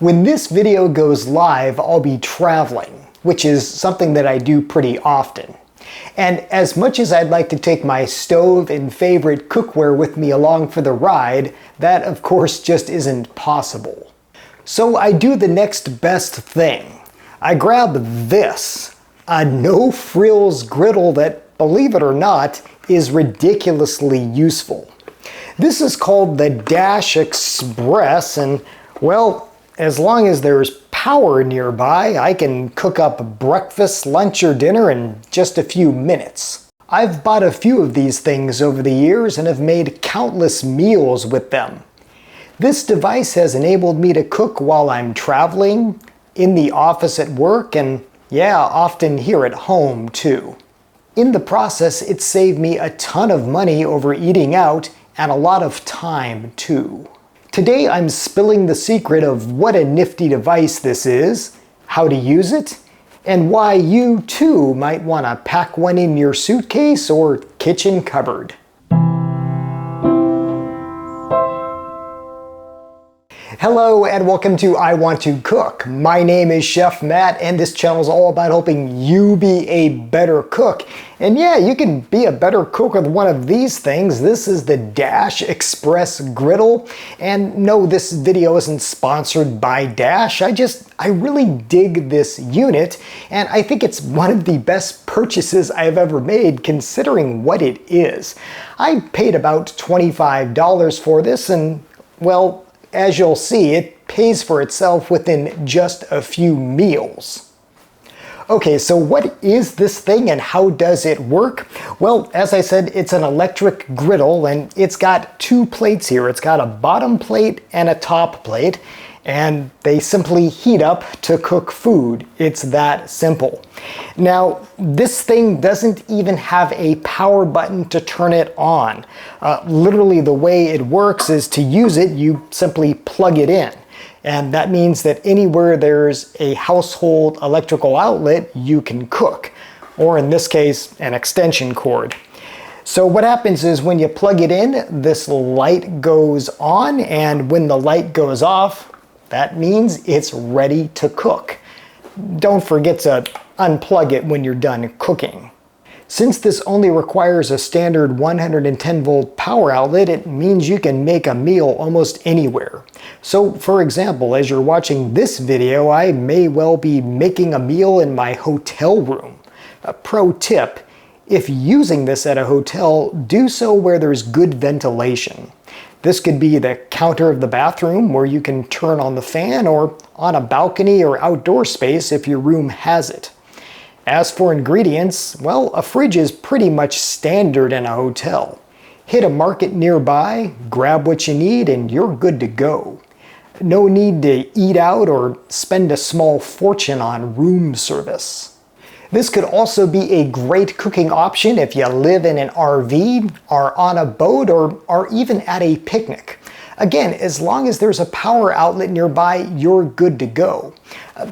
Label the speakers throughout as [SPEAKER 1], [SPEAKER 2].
[SPEAKER 1] When this video goes live, I'll be traveling, which is something that I do pretty often. And as much as I'd like to take my stove and favorite cookware with me along for the ride, that of course just isn't possible. So I do the next best thing. I grab this, a no-frills griddle that, believe it or not, is ridiculously useful. This is called the Dash Express, and well, as long as there's power nearby, I can cook up breakfast, lunch, or dinner in just a few minutes. I've bought a few of these things over the years and have made countless meals with them. This device has enabled me to cook while I'm traveling, in the office at work, and yeah, often here at home too. In the process, it saved me a ton of money over eating out and a lot of time too. Today I'm spilling the secret of what a nifty device this is, how to use it, and why you too might want to pack one in your suitcase or kitchen cupboard. Hello and welcome to I Want to Cook. My name is Chef Matt and this channel is all about helping you be a better cook. And yeah, you can be a better cook with one of these things. This is the Dash Express Griddle. And no, this video isn't sponsored by Dash. I really dig this unit and I think it's one of the best purchases I've ever made considering what it is. I paid about $25 for this and well, as you'll see, it pays for itself within just a few meals. Okay, so what is this thing and how does it work? Well, as I said, it's an electric griddle and it's got two plates here. It's got a bottom plate and a top plate, and they simply heat up to cook food. It's that simple. Now, this thing doesn't even have a power button to turn it on. Literally the way it works is to use it, you simply plug it in. And that means that anywhere there's a household electrical outlet, you can cook. Or in this case, an extension cord. So what happens is when you plug it in, this light goes on, and when the light goes off, that means it's ready to cook. Don't forget to unplug it when you're done cooking. Since this only requires a standard 110 volt power outlet, it means you can make a meal almost anywhere. So for example, as you're watching this video, I may well be making a meal in my hotel room. A pro tip, if using this at a hotel, do so where there's good ventilation. This could be the counter of the bathroom where you can turn on the fan, or on a balcony or outdoor space if your room has it. As for ingredients, well, a fridge is pretty much standard in a hotel. Hit a market nearby, grab what you need, and you're good to go. No need to eat out or spend a small fortune on room service. This could also be a great cooking option if you live in an RV, are on a boat, or are even at a picnic. Again, as long as there's a power outlet nearby, you're good to go.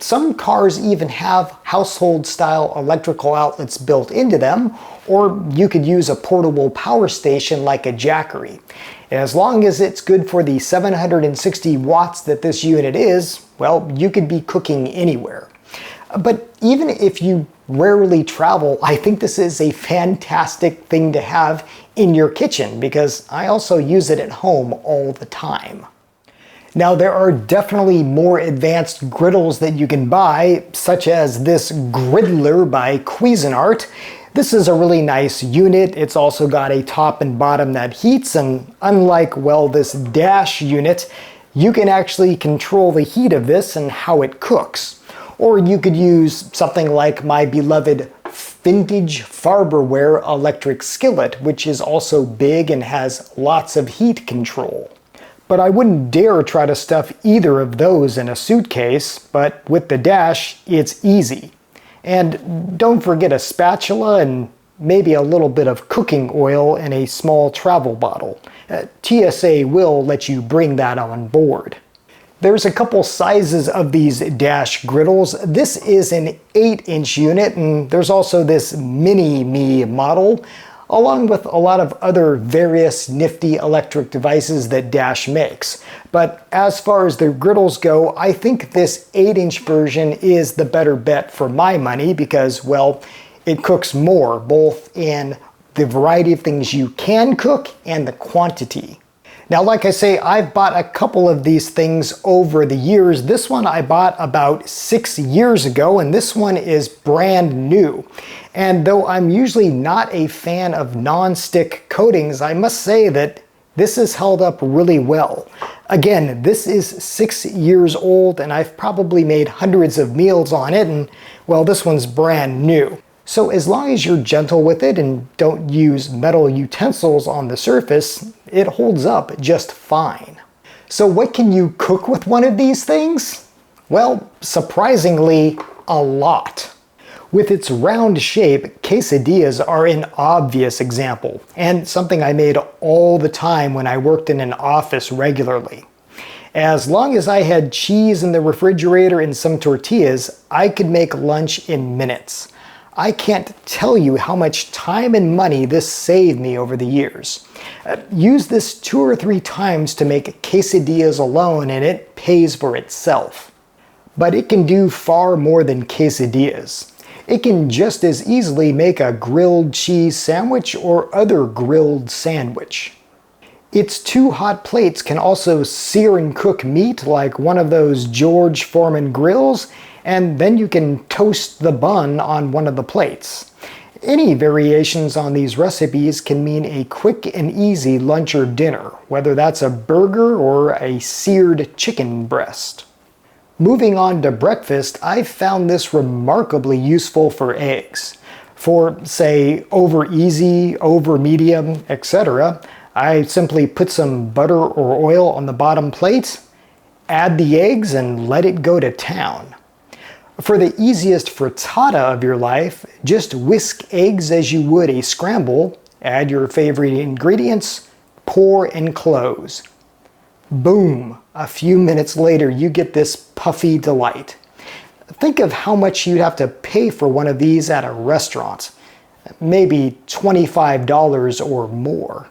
[SPEAKER 1] Some cars even have household-style electrical outlets built into them, or you could use a portable power station like a Jackery. As long as it's good for the 760 watts that this unit is, well, you could be cooking anywhere. But even if you rarely travel, I think this is a fantastic thing to have in your kitchen because I also use it at home all the time. Now, there are definitely more advanced griddles that you can buy, such as this Griddler by Cuisinart. This is a really nice unit. It's also got a top and bottom that heats, and unlike, well, this Dash unit, you can actually control the heat of this and how it cooks. Or you could use something like my beloved vintage Farberware electric skillet, which is also big and has lots of heat control. But I wouldn't dare try to stuff either of those in a suitcase, but with the Dash, it's easy. And don't forget a spatula and maybe a little bit of cooking oil in a small travel bottle. TSA will let you bring that on board. There's a couple sizes of these Dash griddles. This is an 8-inch unit, and there's also this mini-me model. along with a lot of other various nifty electric devices that Dash makes. But as far as the griddles go, I think this 8-inch version is the better bet for my money because, well, it cooks more, both in the variety of things you can cook and the quantity. Now, like I say, I've bought a couple of these things over the years. This one I bought about 6 years ago, and this one is brand new. And though I'm usually not a fan of non-stick coatings, I must say that this has held up really well. Again, this is 6 years old, and I've probably made hundreds of meals on it, and well, this one's brand new. So as long as you're gentle with it and don't use metal utensils on the surface, it holds up just fine. So what can you cook with one of these things? Well, surprisingly, a lot. With its round shape, quesadillas are an obvious example, and something I made all the time when I worked in an office regularly. As long as I had cheese in the refrigerator and some tortillas, I could make lunch in minutes. I can't tell you how much time and money this saved me over the years. Use this 2 or 3 times to make quesadillas alone and it pays for itself. But it can do far more than quesadillas. It can just as easily make a grilled cheese sandwich or other grilled sandwich. Its 2 hot plates can also sear and cook meat like one of those George Foreman grills, and then you can toast the bun on one of the plates. Any variations on these recipes can mean a quick and easy lunch or dinner, whether that's a burger or a seared chicken breast. Moving on to breakfast, I've found this remarkably useful for eggs. For, say, over easy, over medium, etc., I simply put some butter or oil on the bottom plate, add the eggs, and let it go to town. For the easiest frittata of your life, just whisk eggs as you would a scramble, add your favorite ingredients, pour and close. Boom! A few minutes later you get this puffy delight. Think of how much you'd have to pay for one of these at a restaurant. Maybe $25 or more.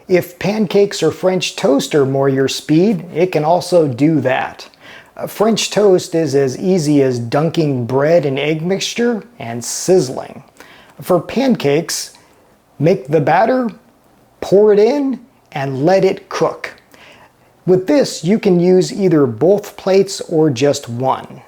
[SPEAKER 1] If pancakes or French toast are more your speed, it can also do that. French toast is as easy as dunking bread in egg mixture and sizzling. For pancakes, make the batter, pour it in, and let it cook. With this, you can use either both plates or just one.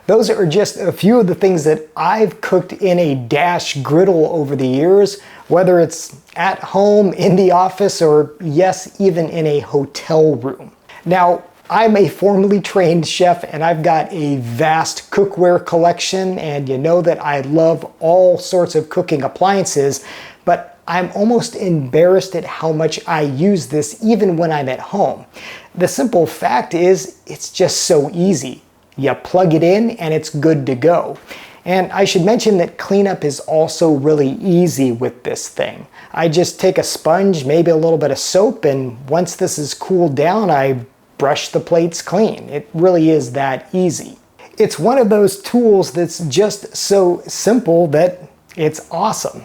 [SPEAKER 1] Those are just a few of the things that I've cooked in a Dash griddle over the years, whether it's at home, in the office, or yes, even in a hotel room. Now, I'm a formally trained chef and I've got a vast cookware collection, and you know that I love all sorts of cooking appliances, but I'm almost embarrassed at how much I use this even when I'm at home. The simple fact is, it's just so easy. You plug it in and it's good to go. And I should mention that cleanup is also really easy with this thing. I just take a sponge, maybe a little bit of soap, and once this is cooled down, I brush the plates clean. It really is that easy. It's one of those tools that's just so simple that it's awesome.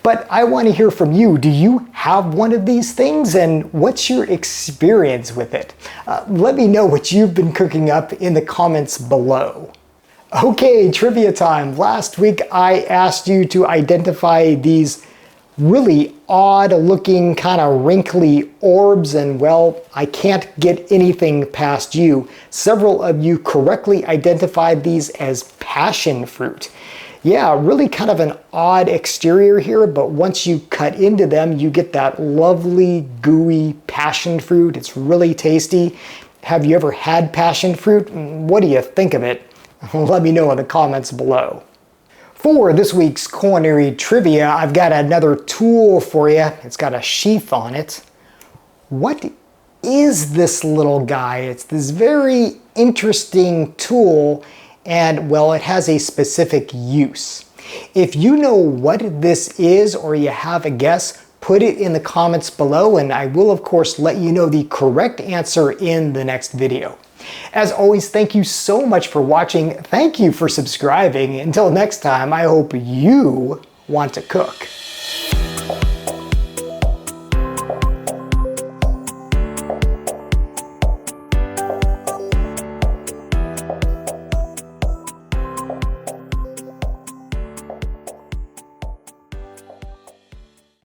[SPEAKER 1] But I want to hear from you. Do you have one of these things, and what's your experience with it? Let me know what you've been cooking up in the comments below. Okay, trivia time. Last week I asked you to identify these really odd looking kind of wrinkly orbs, and well, I can't get anything past you. Several of you correctly identified these as passion fruit. Yeah, really kind of an odd exterior here, but once you cut into them, you get that lovely gooey passion fruit. It's really tasty. Have you ever had passion fruit? What do you think of it? Let me know in the comments below. For this week's culinary trivia, I've got another tool for you. It's got a sheath on it. What is this little guy? It's this very interesting tool, and well, it has a specific use. If you know what this is or you have a guess, put it in the comments below, and I will of course let you know the correct answer in the next video. As always, thank you so much for watching. Thank you for subscribing. Until next time, I hope you want to cook.